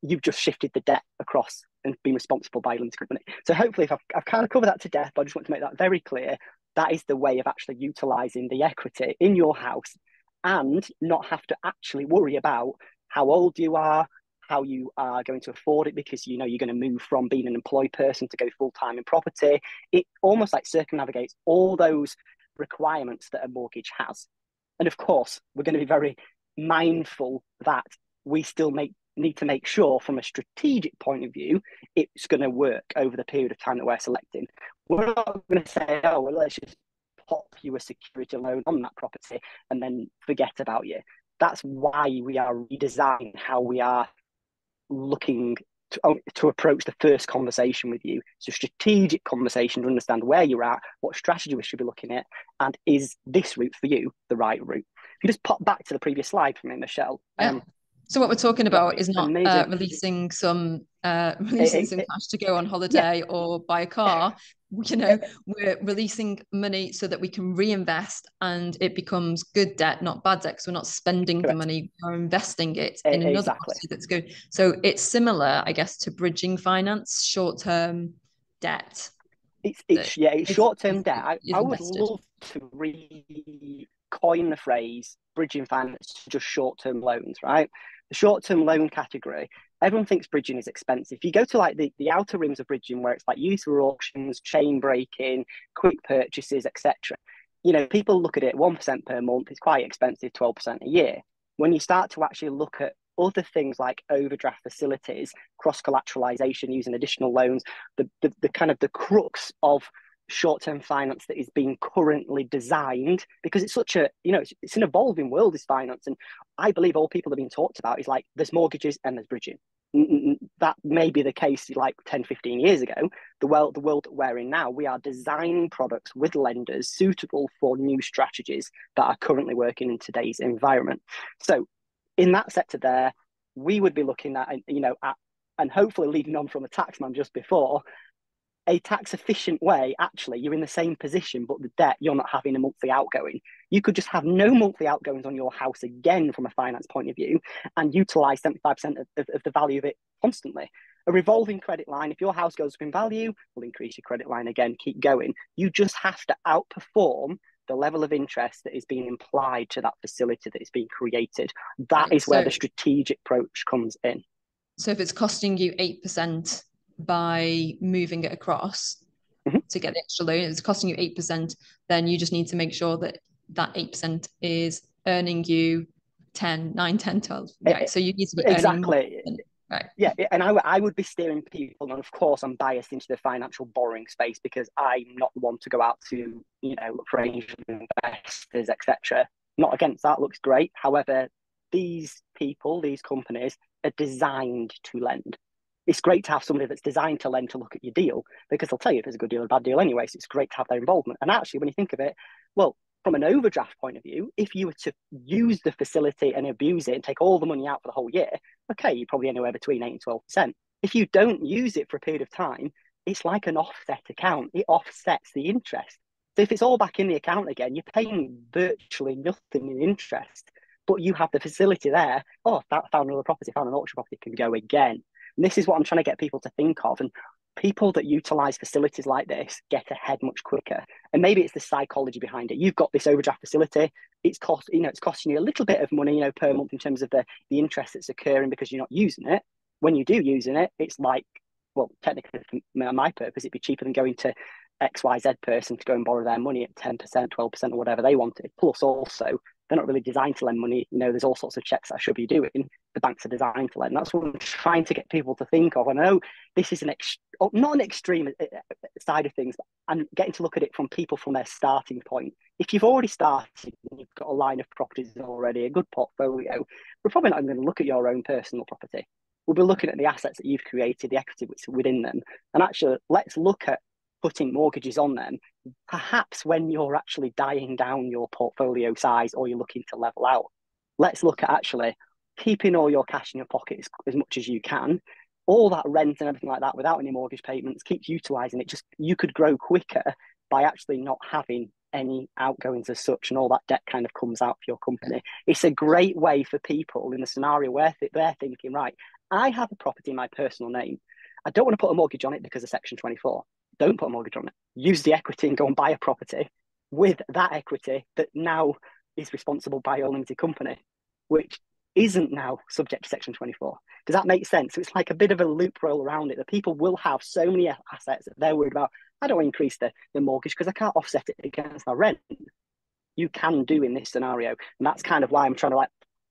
D: you've just shifted the debt across and been responsible by a limited company. So hopefully, if I've kind of covered that to death, but I just want to make that very clear. That is the way of actually utilising the equity in your house and not have to actually worry about how old you are, how you are going to afford it, because you know you're going to move from being an employed person to go full-time in property. It almost like circumnavigates all those requirements that a mortgage has. And of course, we're going to be very mindful that we still need to make sure from a strategic point of view, it's going to work over the period of time that we're selecting. We're not going to say, oh, well, let's just pop you a security loan on that property and then forget about you. That's why we are redesigning how we are looking to approach the first conversation with you. It's a strategic conversation to understand where you're at, what strategy we should be looking at, and is this route for you the right route? If you just pop back to the previous slide for me, Michelle.
A: Yeah. So what we're talking about is not releasing some cash to go on holiday or buy a car. You know, we're releasing money so that we can reinvest and it becomes good debt, not bad debt, because we're not spending the money, we're investing it in another policy that's good. So it's similar, I guess, to bridging finance, short-term debt.
D: It's short-term debt. I would love to re-coin the phrase bridging finance to just short-term loans, right? The short-term loan category, everyone thinks bridging is expensive. If you go to like the outer rims of bridging, where it's like used for auctions, chain breaking, quick purchases, etc., you know, people look at it 1% per month. It's quite expensive, 12% a year. When you start to actually look at other things like overdraft facilities, cross-collateralization using additional loans, the kind of the crux of short-term finance that is being currently designed, because it's such a, you know, it's an evolving world, this finance. And I believe all people are being talked about is like, there's mortgages and there's bridging. That may be the case like 10, 15 years ago. The world that we're in now, we are designing products with lenders suitable for new strategies that are currently working in today's environment. So in that sector there, we would be looking at, you know, and hopefully leading on from the taxman just before, a tax efficient way. Actually, you're in the same position, but the debt, you're not having a monthly outgoing. You could just have no monthly outgoings on your house again from a finance point of view and utilize 75% of the value of it constantly. A revolving credit line, if your house goes up in value, will increase your credit line again, keep going. You just have to outperform the level of interest that is being implied to that facility that is being created. That is where the strategic approach comes in.
A: So if it's costing you 8% by moving it across, to get the extra loan, it's costing you 8%, then you just need to make sure that that 8% is earning you 10, 9, 10, 12. Right. So you need to be earning more. Right.
D: Yeah, and I would be steering people, and of course I'm biased into the financial borrowing space because I'm not the one to go out to, look for angel investors, etc. Not against that, looks great. However, these people, these companies are designed to lend. It's great to have somebody that's designed to lend to look at your deal because they'll tell you if it's a good deal or a bad deal anyway. So it's great to have their involvement. And actually, when you think of it, well, from an overdraft point of view, if you were to use the facility and abuse it and take all the money out for the whole year, okay, you're probably anywhere between 8 and 12%. If you don't use it for a period of time, it's like an offset account. It offsets the interest. So if it's all back in the account again, you're paying virtually nothing in interest, but you have the facility there. Oh, found another property, found an auction property, can go again. And this is what I'm trying to get people to think of. And people that utilize facilities like this get ahead much quicker. And maybe it's the psychology behind it. You've got this overdraft facility. It's costing you a little bit of money, per month in terms of the interest that's occurring because you're not using it. When you do using it, it's like, well, technically for my purpose, it'd be cheaper than going to XYZ person to go and borrow their money at 10%, 12% or whatever they wanted. Plus also, they're not really designed to lend money. There's all sorts of checks that I should be doing. The banks are designed to lend. That's what I'm trying to get people to think of. And I know this is not an extreme side of things, but I'm getting to look at it from people from their starting point. If you've already started and you've got a line of properties already, a good portfolio, we're probably not even going to look at your own personal property. We'll be looking at the assets that you've created, the equity within them. And actually, let's look at putting mortgages on them, perhaps when you're actually dying down your portfolio size or you're looking to level out. Let's look at actually keeping all your cash in your pocket as much as you can. All that rent and everything like that without any mortgage payments, keep utilising it. Just you could grow quicker by actually not having any outgoings as such, and all that debt kind of comes out for your company. It's a great way for people in the scenario where they're thinking, right, I have a property in my personal name. I don't want to put a mortgage on it because of Section 24. Don't put a mortgage on it. Use the equity and go and buy a property with that equity that now is responsible by your limited company, which isn't now subject to Section 24. Does that make sense? So it's like a bit of a loophole around it that people will have so many assets that they're worried about. I don't want to increase the mortgage because I can't offset it against my rent. You can do in this scenario. And that's kind of why I'm trying to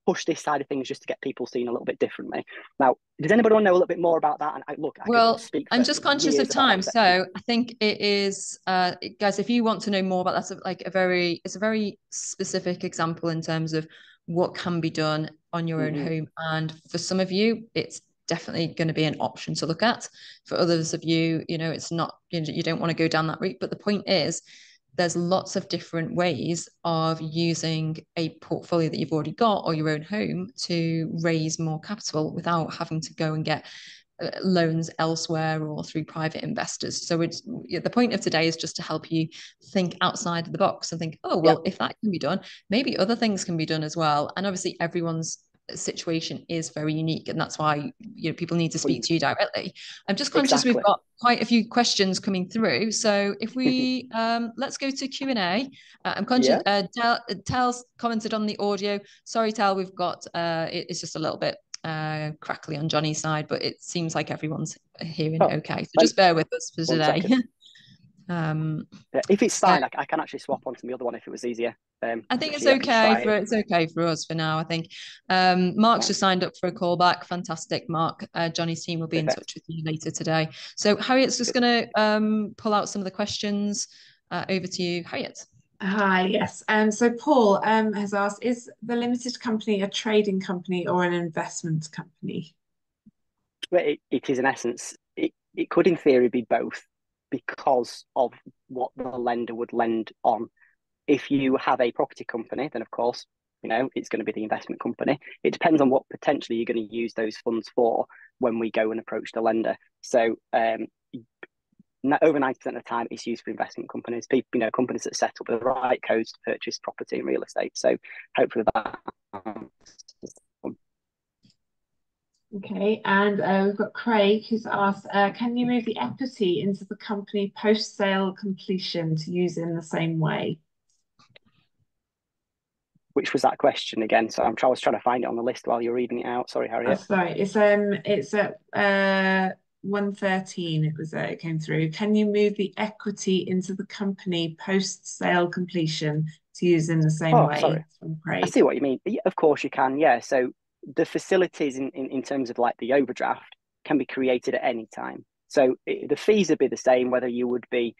D: push this side of things just to get people seen a little bit differently. Now, does anybody want to know a little bit more about that? And
A: I'm just conscious of time, so I think it is, guys. If you want to know more about that, it's a very specific example in terms of what can be done on your own home, and for some of you, it's definitely going to be an option to look at. For others of you, it's not. You don't want to go down that route. But the point is, there's lots of different ways of using a portfolio that you've already got or your own home to raise more capital without having to go and get loans elsewhere or through private investors. So the point of today is just to help you think outside of the box and think, oh, well, if that can be done, maybe other things can be done as well. And obviously everyone's situation is very unique, and that's why people need to speak to you directly. I'm just conscious we've got quite a few questions coming through, so if we let's go to Q&A. I'm conscious Tel's commented on the audio. Sorry, Tel, we've got it's just a little bit crackly on Johnny's side, but it seems like everyone's hearing okay, so just bear with us for today.
D: If it's fine, I can actually swap onto the other one if it was easier.
A: I think it's okay for us for now. I think Mark's just signed up for a call back. Fantastic, Mark. Johnny's team will be in touch with you later today. So Harriet's just going to pull out some of the questions. Over to you, Harriet.
C: Hi, yes. So Paul has asked, is the limited company a trading company or an investment company?
D: Well, it is in essence. It could in theory be both because of what the lender would lend on. If you have a property company, then of course, it's going to be the investment company. It depends on what potentially you're going to use those funds for when we go and approach the lender. So over 90% of the time, it's used for investment companies, people, companies that set up the right codes to purchase property and real estate. So hopefully that.
C: Okay, and we've got Craig who's asked, can you move the equity into the company post-sale completion to use in the same way?
D: Which was that question again? So I was trying to find it on the list while you're reading it out. Sorry, Harriet.
C: Sorry, it's 113, it came through. Can you move the equity into the company post-sale completion to use in the same
D: Oh,
C: way?
D: sorry.
C: From
D: I
C: Craig.
D: see what you mean. Of course you can, yeah. So the facilities in terms of like the overdraft can be created at any time. So the fees would be the same whether you would be,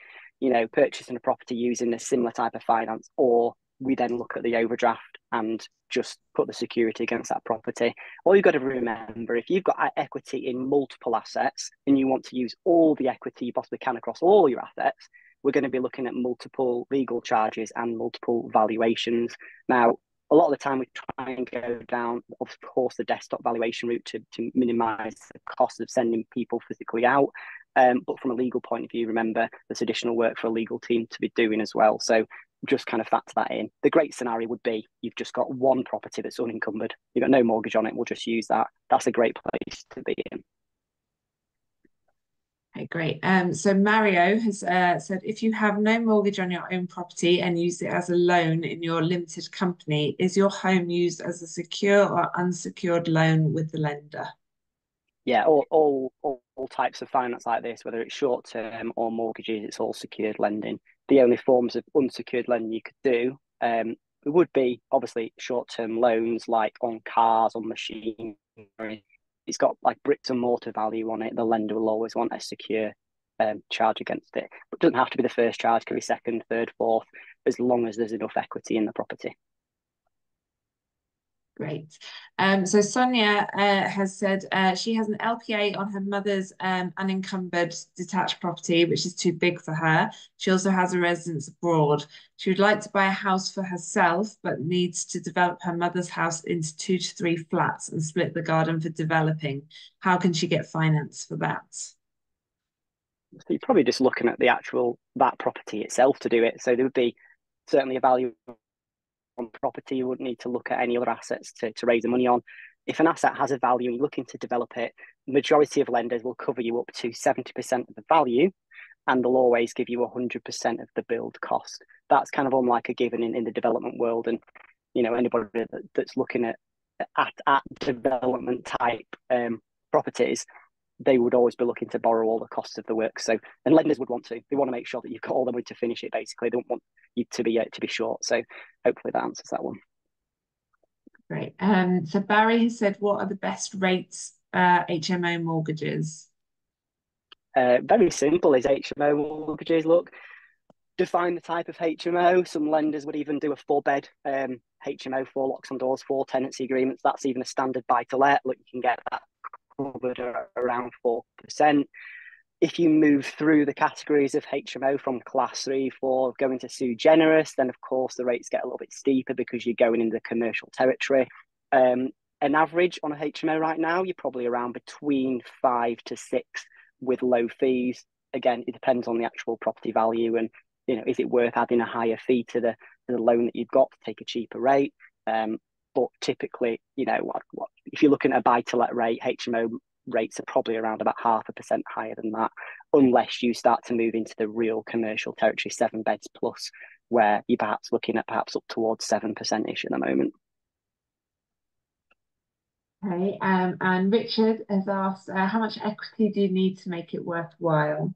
D: purchasing a property using a similar type of finance, or we then look at the overdraft and just put the security against that property. All you've got to remember, if you've got equity in multiple assets and you want to use all the equity you possibly can across all your assets, we're going to be looking at multiple legal charges and multiple valuations. Now, a lot of the time we try and go down, of course, the desktop valuation route to minimise the cost of sending people physically out. But from a legal point of view, remember, there's additional work for a legal team to be doing as well. So just kind of factor that in. The great scenario would be you've just got one property that's unencumbered. You've got no mortgage on it. We'll just use that. That's a great place to be in.
C: Okay, great. So Mario has said, if you have no mortgage on your own property and use it as a loan in your limited company, is your home used as a secure or unsecured loan with the lender?
D: Yeah, all types of finance like this, whether it's short term or mortgages, it's all secured lending. The only forms of unsecured lending you could do it would be obviously short term loans like on cars, on machinery. It's got like bricks and mortar value on it. The lender will always want a secure charge against it. But it doesn't have to be the first charge, it can be second, third, fourth, as long as there's enough equity in the property.
C: Great. So Sonia has said she has an LPA on her mother's unencumbered detached property, which is too big for her. She also has a residence abroad. She would like to buy a house for herself, but needs to develop her mother's house into 2 to 3 flats and split the garden for developing. How can she get finance for that?
D: So you're probably just looking at that property itself to do it. So there would be certainly a value on property. You wouldn't need to look at any other assets to raise the money on. If an asset has a value and you're looking to develop it, the majority of lenders will cover you up to 70% of the value, and they'll always give you 100% of the build cost. That's kind of unlike a given in the development world. And anybody that's looking at development type properties, they would always be looking to borrow all the costs of the work. So, and lenders would want to. They want to make sure that you've got all the money to finish it. Basically, they don't want you to be short. So, hopefully that answers that one.
C: Great. So Barry has said, what are the best rates HMO mortgages?
D: Very simple is HMO mortgages. Look, define the type of HMO. Some lenders would even do a 4-bed HMO, 4 locks on doors, 4 tenancy agreements. That's even a standard buy to let. Look, you can get that covered around 4%. If you move through the categories of HMO from class 3, 4, going to sui generis, then of course the rates get a little bit steeper because you're going into commercial territory. An average on a HMO right now, you're probably around between 5 to 6 with low fees. Again, it depends on the actual property value and, is it worth adding a higher fee to the loan that you've got to take a cheaper rate? But typically, if you're looking at a buy-to-let rate, HMO rates are probably around about 0.5% higher than that, unless you start to move into the real commercial territory, 7 beds plus, where you're perhaps looking at up towards 7%-ish at the moment.
C: Okay, and Richard has asked, how much equity do you need to make it worthwhile?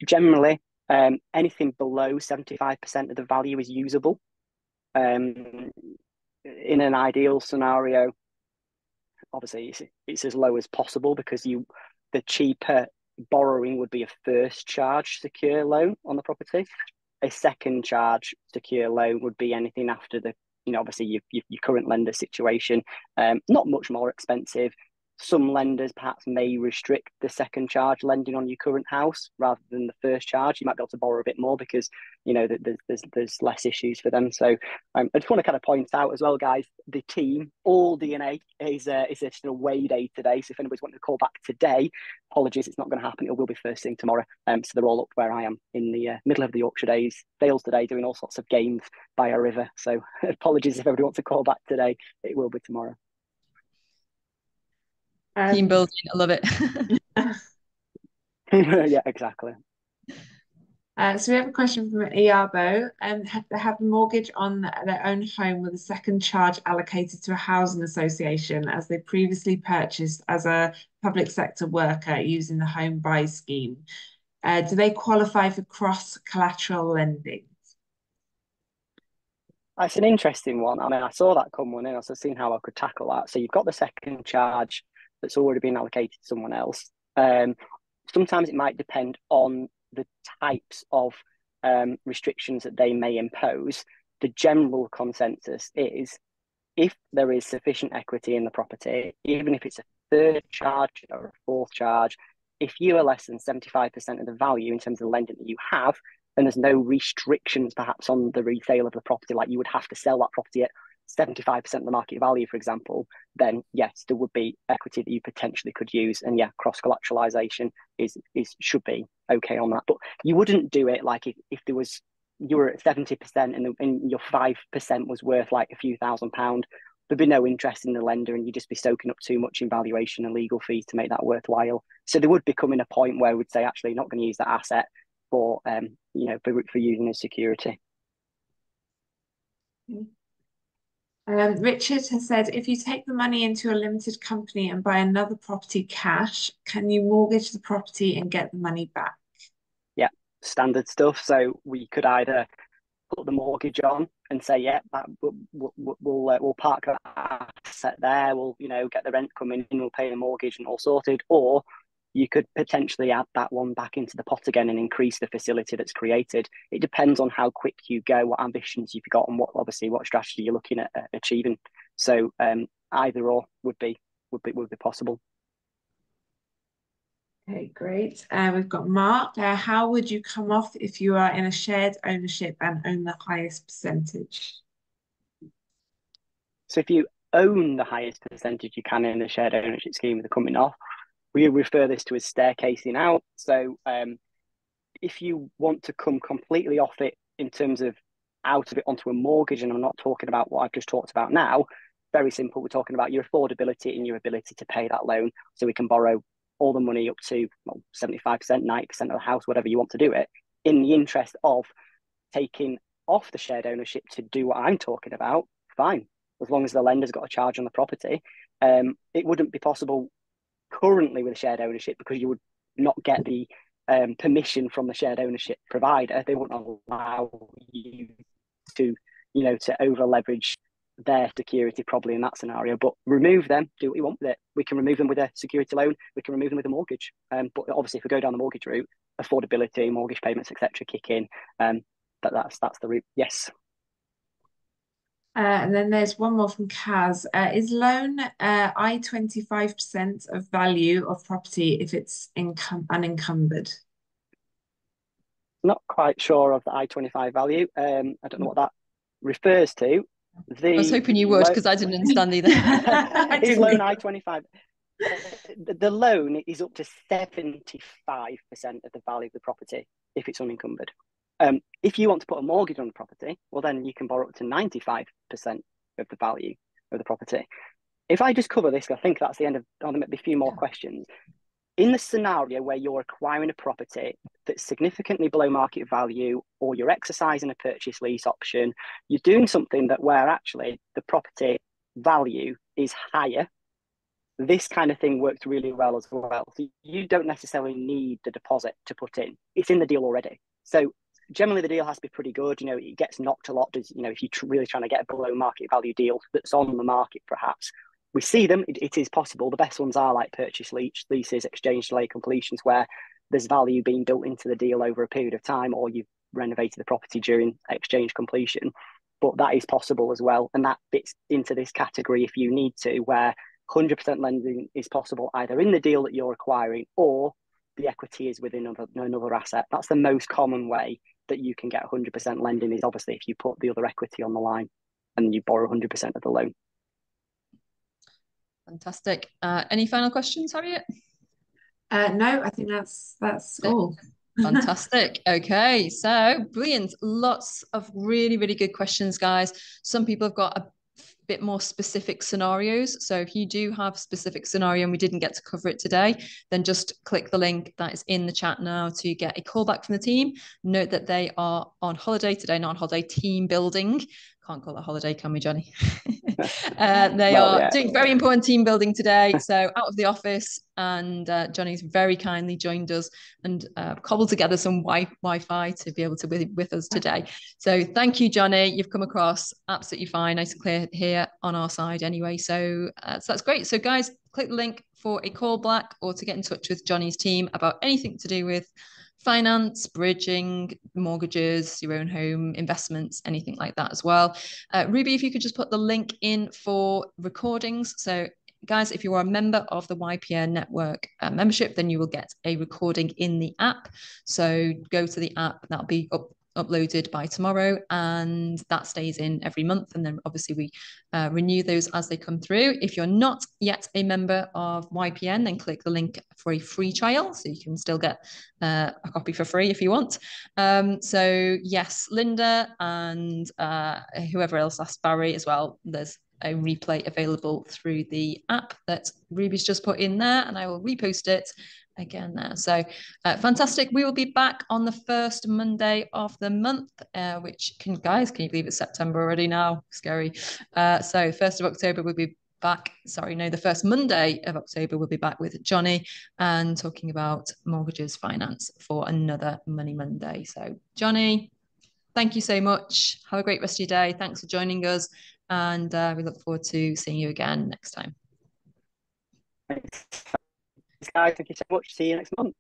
D: Generally, anything below 75% of the value is usable. In an ideal scenario, obviously it's as low as possible because the cheaper borrowing would be a first charge secure loan on the property. A second charge secure loan would be anything after obviously your current lender situation. Not much more expensive. Some lenders perhaps may restrict the second charge lending on your current house rather than the first charge. You might be able to borrow a bit more because there's less issues for them. So I just want to kind of point out as well, guys, the team, all DNA is just an away day today. So if anybody's wanting to call back today, apologies, it's not going to happen. It will be first thing tomorrow. So they're all up where I am in the middle of the Yorkshire Days, Dales today, doing all sorts of games by a river. So apologies if everybody wants to call back today. It will be tomorrow.
A: Team building, I love it.
D: Yeah, exactly.
C: So we have a question from Iabo. They have a mortgage on their own home with a second charge allocated to a housing association as they previously purchased as a public sector worker using the home buy scheme. Do they qualify for cross-collateral lending?
D: That's an interesting one. I mean, I saw that come one in. I was seeing how I could tackle that. So you've got the second charge that's already been allocated to someone else. Sometimes it might depend on the types of restrictions that they may impose. The general consensus is if there is sufficient equity in the property, even if it's a third charge or a fourth charge, if you are less than 75% of the value in terms of the lending that you have, then there's no restrictions perhaps on the resale of the property, like you would have to sell that property at 75% of the market value, for example, then yes, there would be equity that you potentially could use. And yeah, cross-collateralization is should be okay on that. But you wouldn't do it like if there was, you were at 70% and your 5% was worth like a few £1,000, there'd be no interest in the lender and you'd just be soaking up too much in valuation and legal fees to make that worthwhile. So there would be coming a point where we'd say, actually, not going to use that asset for for using as security.
C: Richard has said, if you take the money into a limited company and buy another property cash, can you mortgage the property and get the money back?
D: Yeah, standard stuff. So we could either put the mortgage on and say, yeah, we'll park that asset there. We'll get the rent coming in. We'll pay the mortgage and all sorted. Or you could potentially add that one back into the pot again and increase the facility that's created. It depends on how quick you go, what ambitions you've got, and what strategy you're looking at achieving. So either or would be possible.
C: Okay, great. We've got Mark. How would you come off if you are in a shared ownership and own the highest percentage?
D: So if you own the highest percentage you can in the shared ownership scheme with the coming off, we refer this to as staircasing out. So if you want to come completely off it in terms of out of it onto a mortgage, and I'm not talking about what I've just talked about now, very simple. We're talking about your affordability and your ability to pay that loan. So we can borrow all the money up to 75%, 90% of the house, whatever you want to do it, in the interest of taking off the shared ownership to do what I'm talking about, fine. As long as the lender's got a charge on the property. It wouldn't be possible currently with a shared ownership because you would not get the permission from the shared ownership provider. They wouldn't allow you to over leverage their security probably in that scenario. But remove them, do what you want with it. We can remove them with a security loan. We can remove them with a mortgage. But obviously, if we go down the mortgage route, affordability, mortgage payments, etc., kick in. That's the route. Yes.
C: And then there's one more from Kaz. Is loan I 25% of value of property if it's unencumbered?
D: Not quite sure of the I-25 value. I don't know what that refers to.
A: I was hoping you would, because I didn't understand either.
D: Is loan I-25? The loan is up to 75% of the value of the property if it's unencumbered. If you want to put a mortgage on the property, well, then you can borrow up to 95% of the value of the property. If I just cover this, I think that's the end of, there might be a few more questions. In the scenario where you're acquiring a property that's significantly below market value, or you're exercising a purchase lease option, you're doing something that where actually the property value is higher, this kind of thing works really well as well. So you don't necessarily need the deposit to put in. It's in the deal already. So generally the deal has to be pretty good. It gets knocked a lot. If you're really trying to get a below market value deal that's on the market, perhaps. We see them, it is possible. The best ones are like purchase leases, exchange delay completions, where there's value being built into the deal over a period of time, or you've renovated the property during exchange completion. But that is possible as well. And that fits into this category if you need to, where 100% lending is possible either in the deal that you're acquiring or the equity is within another asset. That's the most common way that you can get 100% lending, is obviously if you put the other equity on the line and you borrow 100% of the loan.
A: Fantastic. Any final questions, Harriet?
C: No, I think that's all.
A: Fantastic. Okay, so brilliant. Lots of really, really good questions, guys. Some people have got bit more specific scenarios. So if you do have a specific scenario and we didn't get to cover it today, then just click the link that is in the chat now to get a call back from the team. Note that they are on holiday today, not on holiday, team building. Can't call it a holiday, can we, Johnny? They are doing very important team building today. So out of the office, and Johnny's very kindly joined us and cobbled together some Wi-Fi to be able to be with us today. So thank you, Johnny. You've come across absolutely fine, nice and clear here on our side anyway. So that's great. So guys, click the link for a call back or to get in touch with Johnny's team about anything to do with finance, bridging, mortgages, your own home, investments, anything like that as well. Ruby, if you could just put the link in for recordings. So guys, if you are a member of the YPN network membership, then you will get a recording in the app. So go to the app, that'll be uploaded by tomorrow, and that stays in every month, and then obviously we renew those as they come through. If you're not yet a member of YPN, then click the link for a free trial, so you can still get a copy for free if you want. So yes, Linda and whoever else asked, Barry as well, there's a replay available through the app that Ruby's just put in there, and I will repost it again there. So fantastic. We will be back on the first Monday of the month, which guys, can you believe it's September already now? Scary. So 1st of October we'll be back. Sorry, no, the first Monday of October we'll be back with Johnny and talking about mortgages, finance for another Money Monday. So Johnny, thank you so much. Have a great rest of your day. Thanks for joining us, and we look forward to seeing you again next time.
D: Thanks, guys. Thank you so much. See you next month.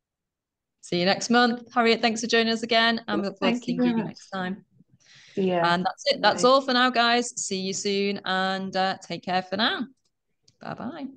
A: See you next month. Harriet, thanks for joining us again, and we look forward to seeing you next time.
C: Yeah.
A: And that's it. That's all for now, guys. See you soon, and take care for now. Bye-bye.